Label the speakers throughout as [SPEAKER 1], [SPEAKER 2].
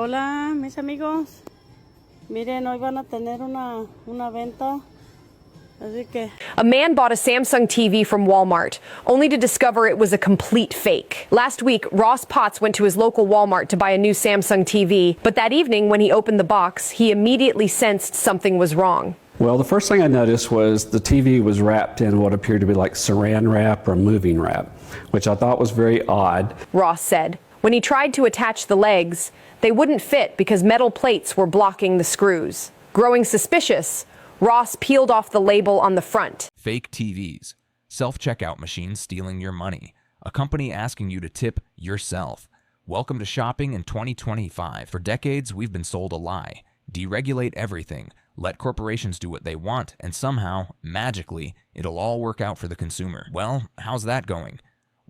[SPEAKER 1] Hola, mis amigos. Miren, hoy van a tener una venta. Así que.
[SPEAKER 2] A man bought a Samsung TV from Walmart, only to discover it was a complete fake. Last week, Ross Potts went to his local Walmart to buy a new Samsung TV, but that evening when he opened the box, he immediately sensed something was wrong.
[SPEAKER 3] Well, the first thing I noticed was the TV was wrapped in what appeared to be like saran wrap or moving wrap, which I thought was very odd.
[SPEAKER 2] Ross said. When he tried to attach the legs, they wouldn't fit because metal plates were blocking the screws. Growing suspicious, Ross peeled off the label on the front.
[SPEAKER 4] Fake TVs, self-checkout machines stealing your money, a company asking you to tip yourself. Welcome to shopping in 2025. For decades, we've been sold a lie. Deregulate everything, let corporations do what they want, and somehow, magically, it'll all work out for the consumer. Well, how's that going?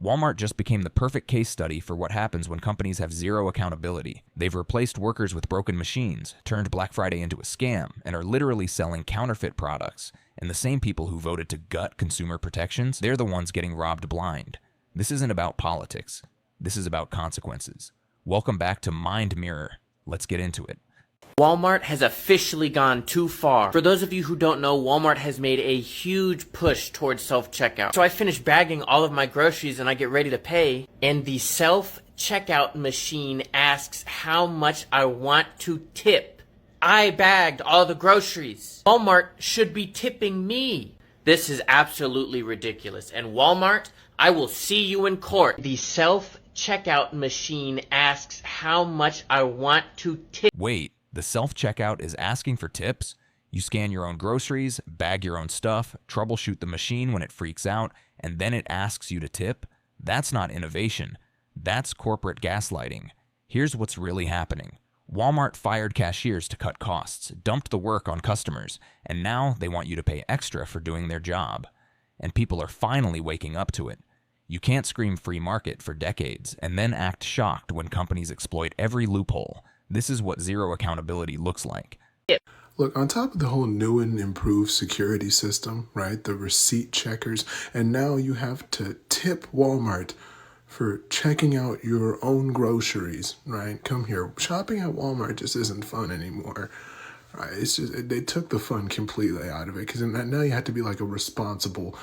[SPEAKER 4] Walmart just became the perfect case study for what happens when companies have zero accountability. They've replaced workers with broken machines, turned Black Friday into a scam, and are literally selling counterfeit products. And the same people who voted to gut consumer protections, they're the ones getting robbed blind. This isn't about politics. This is about consequences. Welcome back to Mind Mirror. Let's get into it.
[SPEAKER 5] Walmart has officially gone too far. For those of you who don't know, Walmart has made a huge push towards self-checkout. So I finish bagging all of my groceries and I get ready to pay, and the self-checkout machine asks how much I want to tip. I bagged all the groceries. Walmart should be tipping me. This is absolutely ridiculous. And Walmart, I will see you in court. The self-checkout machine asks how much I want to tip.
[SPEAKER 4] Wait. The self-checkout is asking for tips? You scan your own groceries, bag your own stuff, troubleshoot the machine when it freaks out, and then it asks you to tip? That's not innovation. That's corporate gaslighting. Here's what's really happening. Walmart fired cashiers to cut costs, dumped the work on customers, and now they want you to pay extra for doing their job. And people are finally waking up to it. You can't scream free market for decades and then act shocked when companies exploit every loophole. This is what zero accountability looks like.
[SPEAKER 6] Look, on top of the whole new and improved security system, right, the receipt checkers, and now you have to tip Walmart for checking out your own groceries, right? Come here. Shopping at Walmart just isn't fun anymore, right? It's just, they took the fun completely out of it because now you have to be like a responsible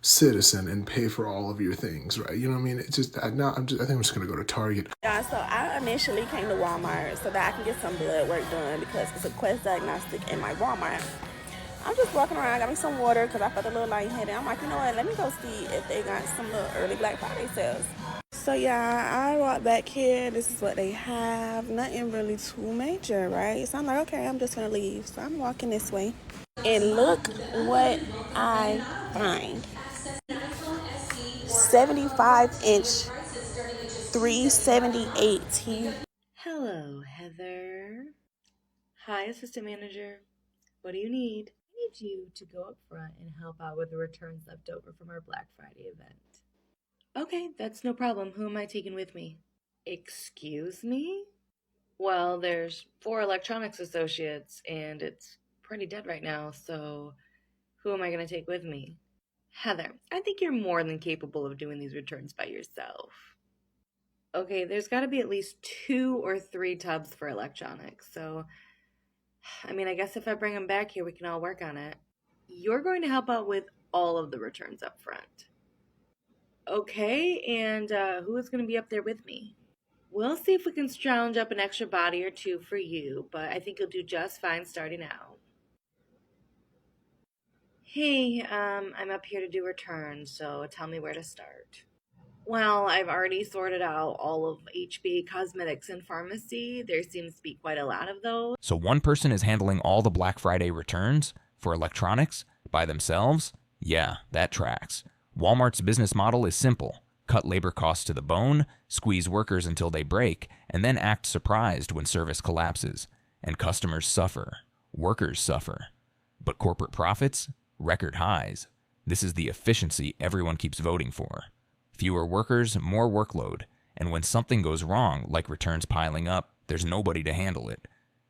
[SPEAKER 6] citizen and pay for all of your things, right? You know what I mean? It's just, I think I'm just going to go to Target.
[SPEAKER 1] Yeah, so I initially came to Walmart so that I can get some blood work done because it's a Quest diagnostic in my Walmart. I'm just walking around, got me some water because I felt a little lightheaded. I'm like, you know what, let me go see if they got some little early Black Friday sales. So yeah, I walked back here. This is what they have. Nothing really too major, right? So I'm like, okay, I'm just going to leave. So I'm walking this way. And look what I find. 75-inch 378 TV.
[SPEAKER 7] Hello, Heather. Hi, assistant manager. What do you need? I need you to go up front and help out with the returns left over from our Black Friday event. Okay, that's no problem. Who am I taking with me? Excuse me? Well, there's 4 electronics associates, and it's pretty dead right now, so who am I going to take with me? Heather, I think you're more than capable of doing these returns by yourself. Okay, there's got to be at least 2 or 3 tubs for electronics, so I guess if I bring them back here, we can all work on it. You're going to help out with all of the returns up front. Okay, and who is going to be up there with me? We'll see if we can scrounge up an extra body or 2 for you, but I think you'll do just fine starting out. Hey, I'm up here to do returns, so tell me where to start. Well, I've already sorted out all of HB Cosmetics and Pharmacy. There seems to be quite a lot of those.
[SPEAKER 4] So one person is handling all the Black Friday returns for electronics by themselves? Yeah, that tracks. Walmart's business model is simple. Cut labor costs to the bone, squeeze workers until they break, and then act surprised when service collapses. And customers suffer. Workers suffer. But corporate profits? Record highs. This is the efficiency everyone keeps voting for. Fewer workers, more workload. And when something goes wrong, like returns piling up, there's nobody to handle it.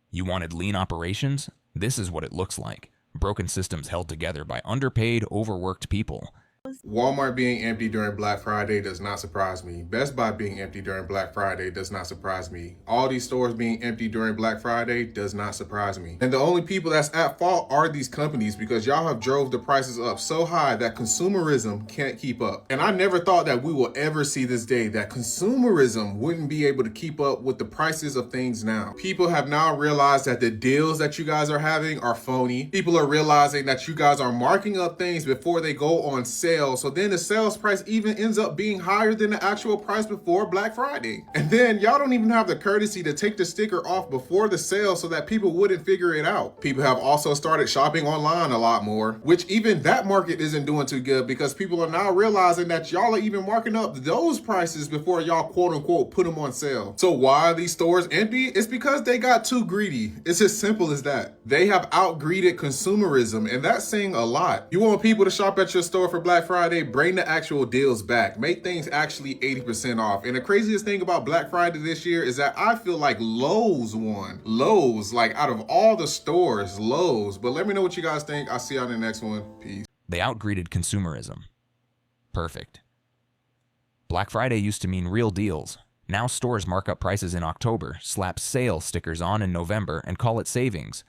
[SPEAKER 4] You wanted lean operations? This is what it looks like. Broken systems held together by underpaid, overworked people.
[SPEAKER 7] house.
[SPEAKER 6] Walmart being empty during Black Friday does not surprise me. Best Buy being empty during Black Friday does not surprise me. All these stores being empty during Black Friday does not surprise me. And the only people that's at fault are these companies, because y'all have drove the prices up so high that consumerism can't keep up. And I never thought that we will ever see this day that consumerism wouldn't be able to keep up with the prices of things now. People have now realized that the deals that you guys are having are phony. People are realizing that you guys are marking up things before they go on sale. So then the sales price even ends up being higher than the actual price before Black Friday. And then y'all don't even have the courtesy to take the sticker off before the sale so that people wouldn't figure it out. People have also started shopping online a lot more, which even that market isn't doing too good, because people are now realizing that y'all are even marking up those prices before y'all quote unquote put them on sale. So why are these stores empty? It's because they got too greedy. It's as simple as that. They have outgreeded consumerism, and that's saying a lot. You want people to shop at your store for Black Friday, bring the actual deals back. Make things actually 80% off. And the craziest thing about Black Friday this year is that I feel like Lowe's won. Lowe's, like out of all the stores, Lowe's. But let me know what you guys think. I'll see you on the next one. Peace.
[SPEAKER 4] They outgreeded consumerism. Perfect. Black Friday used to mean real deals. Now stores mark up prices in October, slap sale stickers on in November, and call it savings.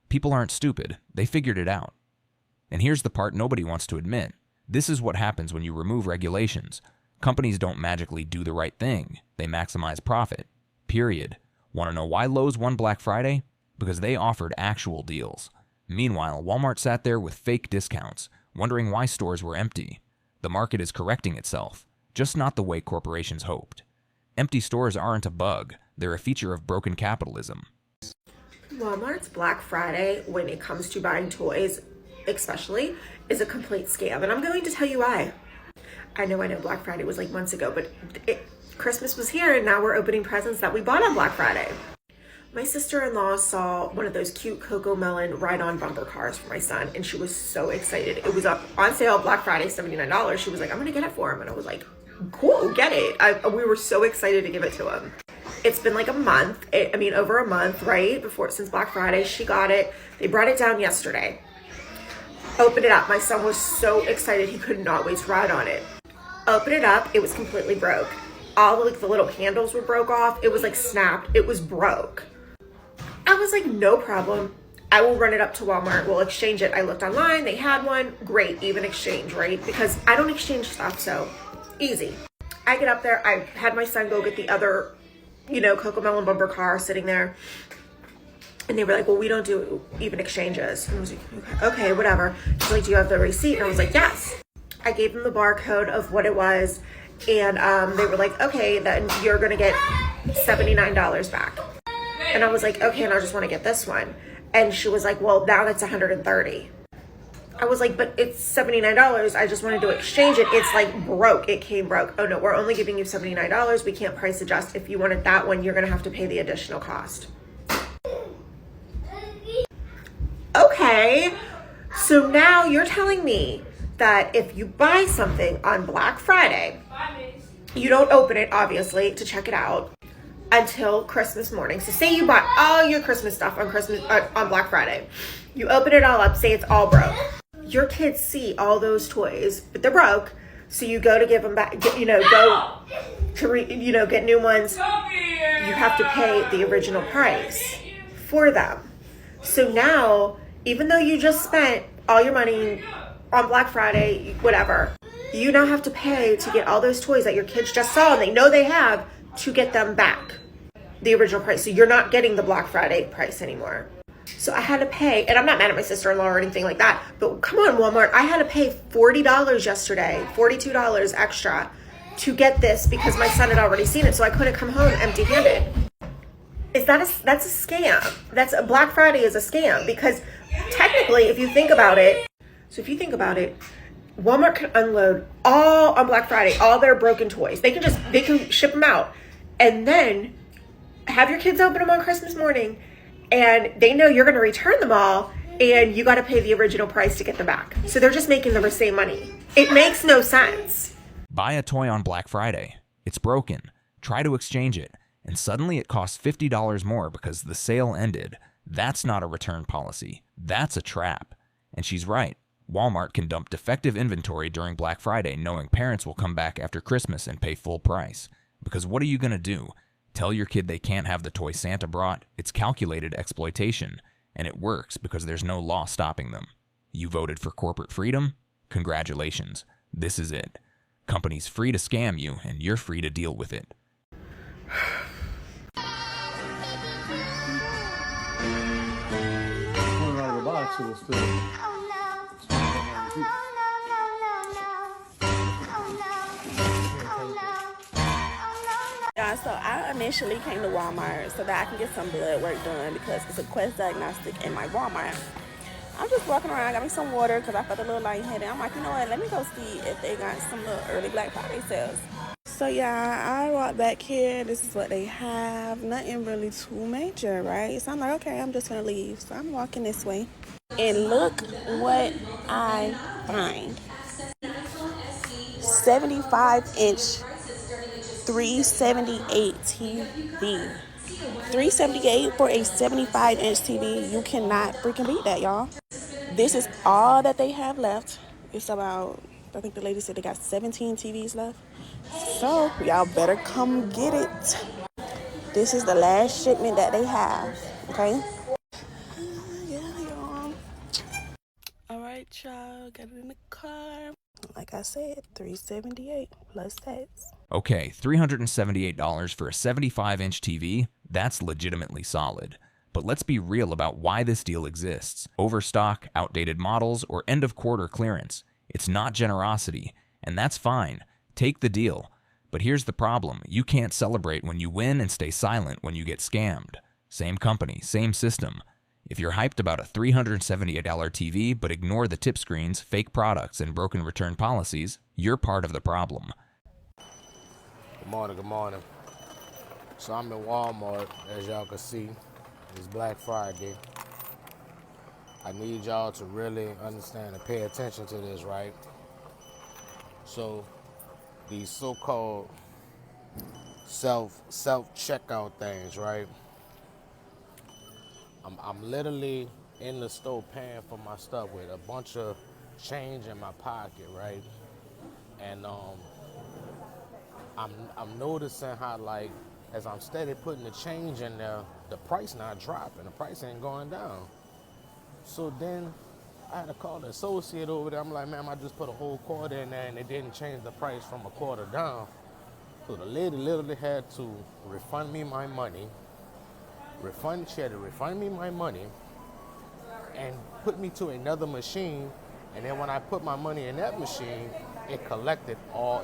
[SPEAKER 4] People aren't stupid. They figured it out. And here's the part nobody wants to admit. This is what happens when you remove regulations. Companies don't magically do the right thing. They maximize profit. Period. Want to know why Lowe's won Black Friday? Because they offered actual deals. Meanwhile, Walmart sat there with fake discounts, wondering why stores were empty. The market is correcting itself, just not the way corporations hoped. Empty stores aren't a bug. They're a feature of broken capitalism.
[SPEAKER 1] Walmart's Black Friday, when it comes to buying toys, especially, is a complete scam. And I'm going to tell you why. I know Black Friday was like months ago, but Christmas was here, and now we're opening presents that we bought on Black Friday. My sister-in-law saw one of those cute Coco Melon ride-on bumper cars for my son, and she was so excited. It was up on sale Black Friday, $79. She was like, I'm gonna get it for him. And I was like, cool, get it. We were so excited to give it to him. It's been like a month, over a month, right? Since Black Friday, she got it. They brought it down yesterday. Opened it up. My son was so excited, he could not wait to ride on it. Opened it up, it was completely broke. All the little handles were broke off. It was like snapped, it was broke. I was like, no problem. I will run it up to Walmart. We'll exchange it. I looked online. They had one. Great. Even exchange, right? Because I don't exchange stuff, so easy. I get up there. I had my son go get the other, Coco Melon bumper car sitting there. And they were like, well, we don't do even exchanges. And I was like, okay, whatever. She's like, do you have the receipt? And I was like, yes. I gave them the barcode of what it was. And they were like, okay, then you're going to get $79 back. And I was like, okay, and I just want to get this one. And she was like, well, now that's $130. I was like, but it's $79. I just wanted to exchange it. It's like broke. It came broke. Oh no, we're only giving you $79. We can't price adjust. If you wanted that one, you're going to have to pay the additional cost. Okay. So now you're telling me that if you buy something on Black Friday, you don't open it, obviously, to check it out until Christmas morning. So say you bought all your Christmas stuff on Black Friday. You open it all up, say it's all broke. Your kids see all those toys, but they're broke. So you go to give them back, get new ones. You have to pay the original price for them. So now, even though you just spent all your money on Black Friday, whatever, you now have to pay to get all those toys that your kids just saw and they know they have, to get them back the original price. So you're not getting the Black Friday price anymore. So I had to pay, and I'm not mad at my sister-in-law or anything like that, but come on, Walmart, I had to pay $40 yesterday, $42 extra to get this because my son had already seen it, so I couldn't come home empty-handed. That's a scam. Black Friday is a scam, because technically, if you think about it, Walmart can unload all on Black Friday, all their broken toys. They can ship them out, and then have your kids open them on Christmas morning, and they know you're going to return them all, and you got to pay the original price to get them back. So they're just making the same money. It makes no sense.
[SPEAKER 4] Buy a toy on Black Friday. It's broken. Try to exchange it, and suddenly it costs $50 more because the sale ended. That's not a return policy. That's a trap. And she's right. Walmart can dump defective inventory during Black Friday knowing parents will come back after Christmas and pay full price. Because what are you going to do? Tell your kid they can't have the toy Santa brought? It's calculated exploitation, and it works because there's no law stopping them. You voted for corporate freedom? Congratulations. This is it. Companies free to scam you, and you're free to deal with it.
[SPEAKER 1] Yeah, so I initially came to Walmart so that I can get some blood work done because it's a Quest diagnostic in my Walmart. I'm just walking around, got me some water because I felt a little lightheaded. I'm like, you know what, let me go see if they got some little early Black Friday sales. So yeah, I walked back here. This is what they have. Nothing really too major, right? So I'm like, okay, I'm just gonna leave. So I'm walking this way. And look what I find. 75-inch 378 TV. 378 for a 75-inch TV. You cannot freaking beat that, y'all. This is all that they have left. It's about, I think the lady said they got 17 TVs left. So y'all better come get it. This is the last shipment that they have, okay? Yeah, y'all. All right, y'all, got it in the car. Like I said, $378 plus tax.
[SPEAKER 4] Okay, $378 for a 75-inch TV? That's legitimately solid. But let's be real about why this deal exists. Overstock, outdated models, or end-of-quarter clearance. It's not generosity, and that's fine. Take the deal. But here's the problem. You can't celebrate when you win and stay silent when you get scammed. Same company, same system. If you're hyped about a $378 TV but ignore the tip screens, fake products, and broken return policies, you're part of the problem.
[SPEAKER 8] Good morning, good morning. So I'm in Walmart, as y'all can see. It's Black Friday. I need y'all to really understand and pay attention to this, right? So these so-called self-checkout things, right? I'm literally in the store paying for my stuff with a bunch of change in my pocket, right? And I'm noticing how, like, as I'm steady putting the change in there, the price not dropping, the price ain't going down. So then I had to call the associate over there. I'm like, ma'am, I just put a whole quarter in there and it didn't change the price from a quarter down. So the lady literally had to refund me my money, refund me my money and put me to another machine. And then when I put my money in that machine, it collected all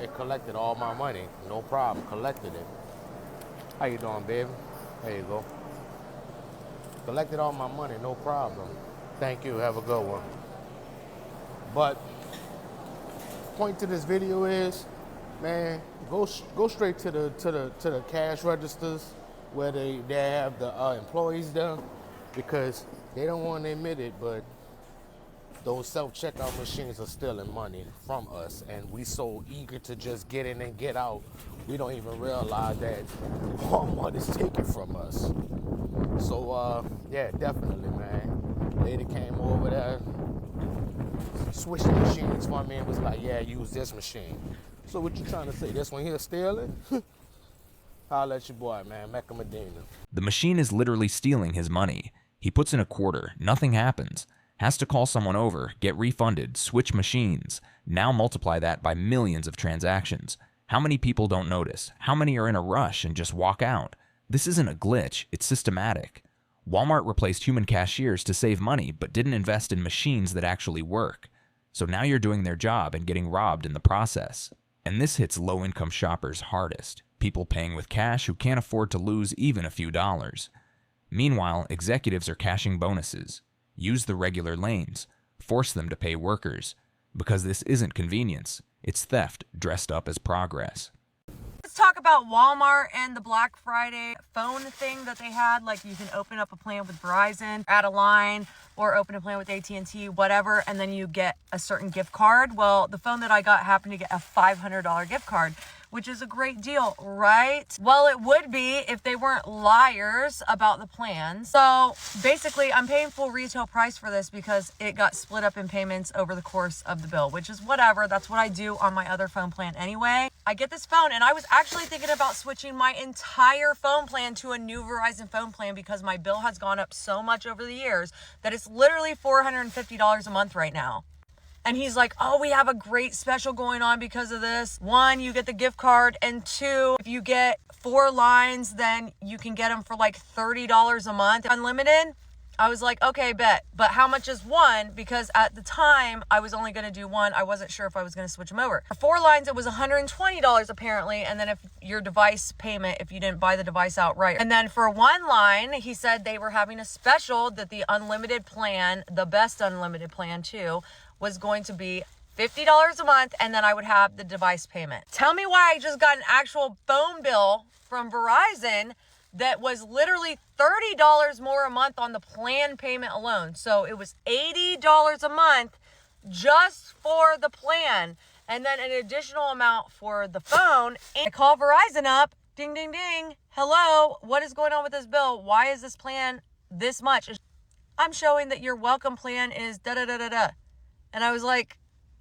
[SPEAKER 8] my money. No problem, collected it. How you doing, baby? There you go. Collected all my money, no problem. Thank you, have a good one. But point to this video is, man, go straight to the cash registers where they have the employees there, because they don't want to admit it, but those self-checkout machines are stealing money from us, and we so eager to just get in and get out, we don't even realize that Walmart is taking from us. So yeah, definitely, man. Lady came over there, switched the machines for me and was like, yeah, use this machine. So what you trying to say, this one here stealing? Holla at your boy, man, Mecca Medina.
[SPEAKER 4] The machine is literally stealing his money. He puts in a quarter, nothing happens. Has to call someone over, get refunded, switch machines. Now multiply that by millions of transactions. How many people don't notice? How many are in a rush and just walk out? This isn't a glitch, it's systematic. Walmart replaced human cashiers to save money, but didn't invest in machines that actually work. So now you're doing their job and getting robbed in the process. And this hits low-income shoppers hardest. People paying with cash who can't afford to lose even a few dollars. Meanwhile, executives are cashing bonuses. Use the regular lanes. Force them to pay workers. Because this isn't convenience. It's theft dressed up as progress.
[SPEAKER 9] Let's talk about Walmart and the Black Friday phone thing that they had. Like, you can open up a plan with Verizon, add a line, or open a plan with AT&T, whatever, and then you get a certain gift card. Well, the phone that I got happened to get a $500 gift card, which is a great deal, right? Well, it would be if they weren't liars about the plan. So basically, I'm paying full retail price for this because it got split up in payments over the course of the bill, which is whatever. That's what I do on my other phone plan anyway. I get this phone, and I was actually thinking about switching my entire phone plan to a new Verizon phone plan because my bill has gone up so much over the years that it's literally $450 a month right now. And he's like, oh, we have a great special going on because of this. 1, you get the gift card. And 2, if you get 4 lines, then you can get them for like $30 a month. Unlimited. I was like, okay, bet. But how much is 1? Because at the time, I was only going to do 1. I wasn't sure if I was going to switch them over. For 4 lines, it was $120 apparently. And then if your device payment, if you didn't buy the device outright. And then for 1 line, he said they were having a special that the unlimited plan, the best unlimited plan too, was going to be $50 a month, and then I would have the device payment. Tell me why I just got an actual phone bill from Verizon that was literally $30 more a month on the plan payment alone. So it was $80 a month just for the plan, and then an additional amount for the phone. And I call Verizon up, ding, ding, ding. Hello, what is going on with this bill? Why is this plan this much? I'm showing that your welcome plan is da-da-da-da-da. And I was like,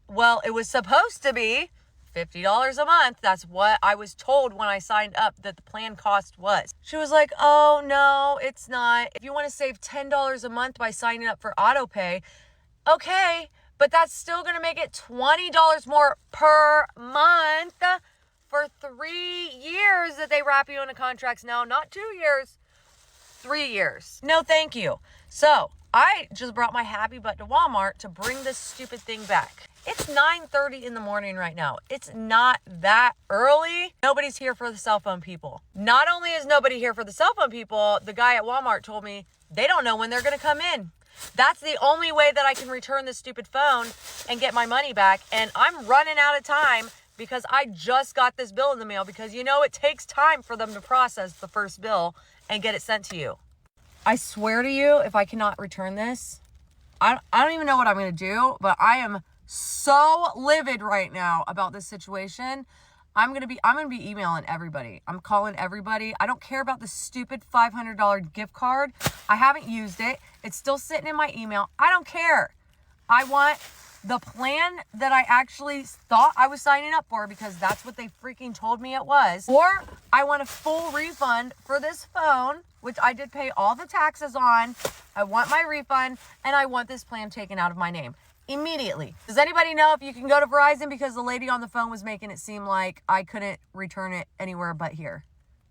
[SPEAKER 9] well, it was supposed to be $50 a month. That's what I was told when I signed up that the plan cost was. She was like, oh, no, it's not. If you want to save $10 a month by signing up for auto pay, okay, but that's still going to make it $20 more per month for 3 years that they wrap you into contracts now. Not 2 years, 3 years. No, thank you. So I just brought my happy butt to Walmart to bring this stupid thing back. It's 9:30 in the morning right now. It's not that early. Nobody's here for the cell phone people. Not only is nobody here for the cell phone people, the guy at Walmart told me they don't know when they're going to come in. That's the only way that I can return this stupid phone and get my money back. And I'm running out of time because I just got this bill in the mail because, you know, it takes time for them to process the first bill and get it sent to you. I swear to you, if I cannot return this, I don't even know what I'm going to do, but I am so livid right now about this situation. I'm going to be emailing everybody. I'm calling everybody. I don't care about the stupid $500 gift card. I haven't used it. It's still sitting in my email. I don't care. I want the plan that I actually thought I was signing up for because that's what they freaking told me it was. Or I want a full refund for this phone, which I did pay all the taxes on. I want my refund, and I want this plan taken out of my name immediately. Does anybody know if you can go to Verizon? Because the lady on the phone was making it seem like I couldn't return it anywhere but here.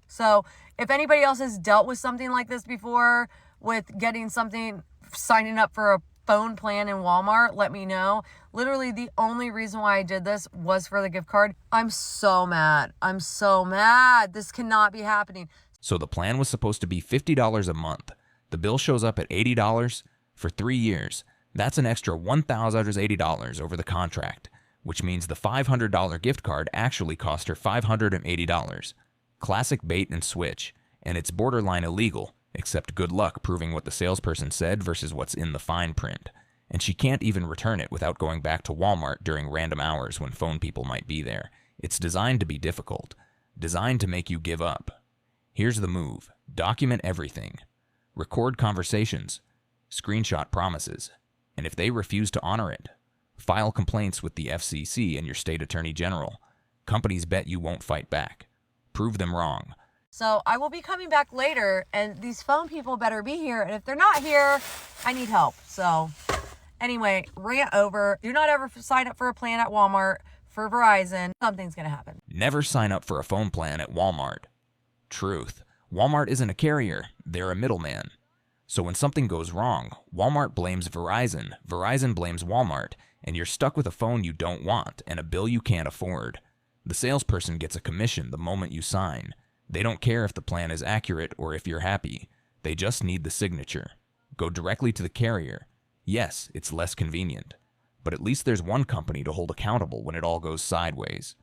[SPEAKER 9] So if anybody else has dealt with something like this before, with getting something, signing up for a phone plan in Walmart, let me know. Literally the only reason why I did this was for the gift card. I'm so mad. I'm so mad. This cannot be happening.
[SPEAKER 4] So the plan was supposed to be $50 a month. The bill shows up at $80 for 3 years. That's an extra $1,080 over the contract, which means the $500 gift card actually cost her $580. Classic bait and switch, and it's borderline illegal, except good luck proving what the salesperson said versus what's in the fine print. And she can't even return it without going back to Walmart during random hours when phone people might be there. It's designed to be difficult, designed to make you give up. Here's the move. Document everything. Record conversations. Screenshot promises. And if they refuse to honor it, file complaints with the FCC and your state attorney general. Companies bet you won't fight back. Prove them wrong.
[SPEAKER 9] So I will be coming back later, and these phone people better be here. And if they're not here, I need help. So anyway, rant over. Do not ever sign up for a plan at Walmart for Verizon. Something's going to happen.
[SPEAKER 4] Never sign up for a phone plan at Walmart. Truth. Walmart isn't a carrier. They're a middleman. So when something goes wrong, Walmart blames Verizon, Verizon blames Walmart, and you're stuck with a phone you don't want and a bill you can't afford. The salesperson gets a commission the moment you sign. They don't care if the plan is accurate or if you're happy. They just need the signature. Go directly to the carrier. Yes, it's less convenient, but at least there's one company to hold accountable when it all goes sideways.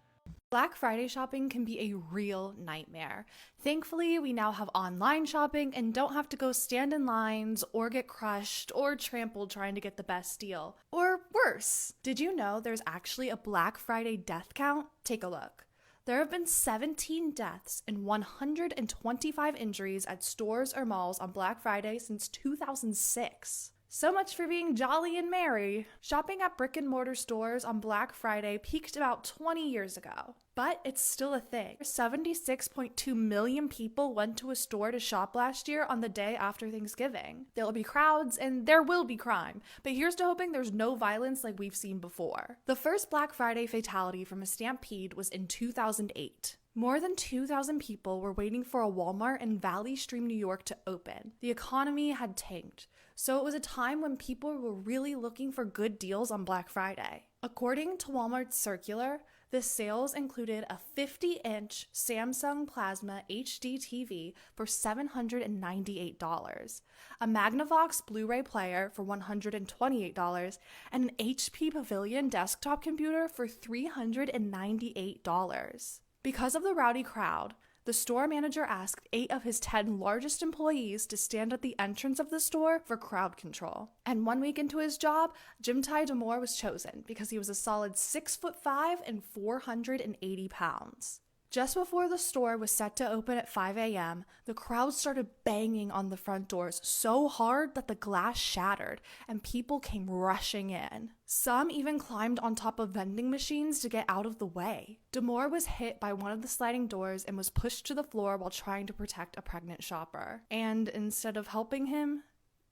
[SPEAKER 10] Black Friday shopping can be a real nightmare. Thankfully, we now have online shopping and don't have to go stand in lines or get crushed or trampled trying to get the best deal. Or worse, did you know there's actually a Black Friday death count? Take a look. There have been 17 deaths and 125 injuries at stores or malls on Black Friday since 2006. So much for being jolly and merry. Shopping at brick and mortar stores on Black Friday peaked about 20 years ago, but it's still a thing. 76.2 million people went to a store to shop last year on the day after Thanksgiving. There'll be crowds and there will be crime, but here's to hoping there's no violence like we've seen before. The first Black Friday fatality from a stampede was in 2008. More than 2,000 people were waiting for a Walmart in Valley Stream, New York to open. The economy had tanked, so it was a time when people were really looking for good deals on Black Friday. According to Walmart's circular, the sales included a 50-inch Samsung Plasma HD TV for $798, a Magnavox Blu-ray player for $128, and an HP Pavilion desktop computer for $398. Because of the rowdy crowd, the store manager asked 8 of his 10 largest employees to stand at the entrance of the store for crowd control. And 1 week into his job, Jim Ty Damore was chosen because he was a solid 6'5" and 480 pounds. Just before the store was set to open at 5 a.m., the crowd started banging on the front doors so hard that the glass shattered and people came rushing in. Some even climbed on top of vending machines to get out of the way. Damore was hit by one of the sliding doors and was pushed to the floor while trying to protect a pregnant shopper. And instead of helping him,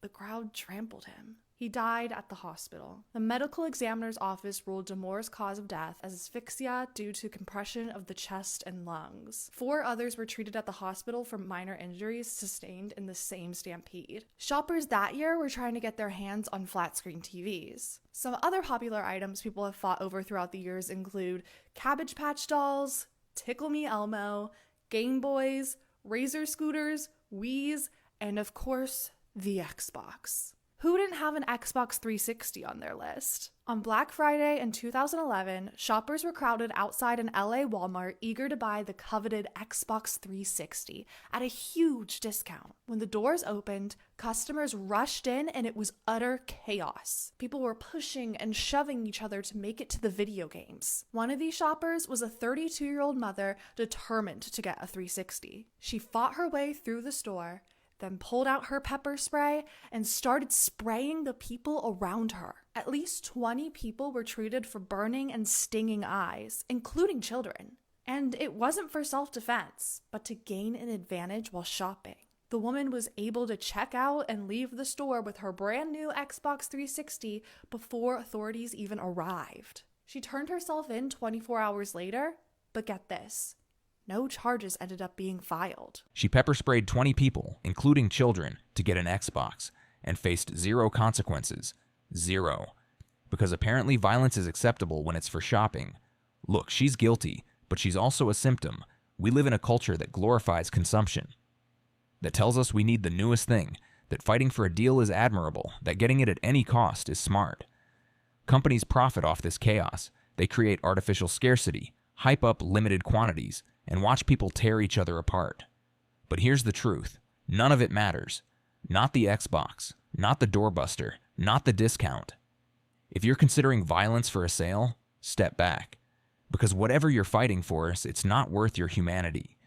[SPEAKER 10] the crowd trampled him. He died at the hospital. The medical examiner's office ruled Damore's cause of death as asphyxia due to compression of the chest and lungs. 4 others were treated at the hospital for minor injuries sustained in the same stampede. Shoppers that year were trying to get their hands on flat-screen TVs. Some other popular items people have fought over throughout the years include Cabbage Patch Dolls, Tickle Me Elmo, Game Boys, Razor scooters, Wiis, and of course, the Xbox. Who didn't have an Xbox 360 on their list? On Black Friday in 2011, shoppers were crowded outside an LA Walmart eager to buy the coveted Xbox 360 at a huge discount. When the doors opened, customers rushed in and it was utter chaos. People were pushing and shoving each other to make it to the video games. One of these shoppers was a 32-year-old mother determined to get a 360. She fought her way through the store, then pulled out her pepper spray and started spraying the people around her. At least 20 people were treated for burning and stinging eyes, including children. And it wasn't for self-defense, but to gain an advantage while shopping. The woman was able to check out and leave the store with her brand new Xbox 360 before authorities even arrived. She turned herself in 24 hours later, but get this. No charges ended up being filed.
[SPEAKER 4] She pepper sprayed 20 people, including children, to get an Xbox, and faced 0 consequences. 0. Because apparently violence is acceptable when it's for shopping. Look, she's guilty, but she's also a symptom. We live in a culture that glorifies consumption, that tells us we need the newest thing, that fighting for a deal is admirable, that getting it at any cost is smart. Companies profit off this chaos. They create artificial scarcity, hype up limited quantities, and watch people tear each other apart. But here's the truth. None of it matters. Not the Xbox, not the doorbuster, not the discount. If you're considering violence for a sale, step back. Because whatever you're fighting for, it's not worth your humanity.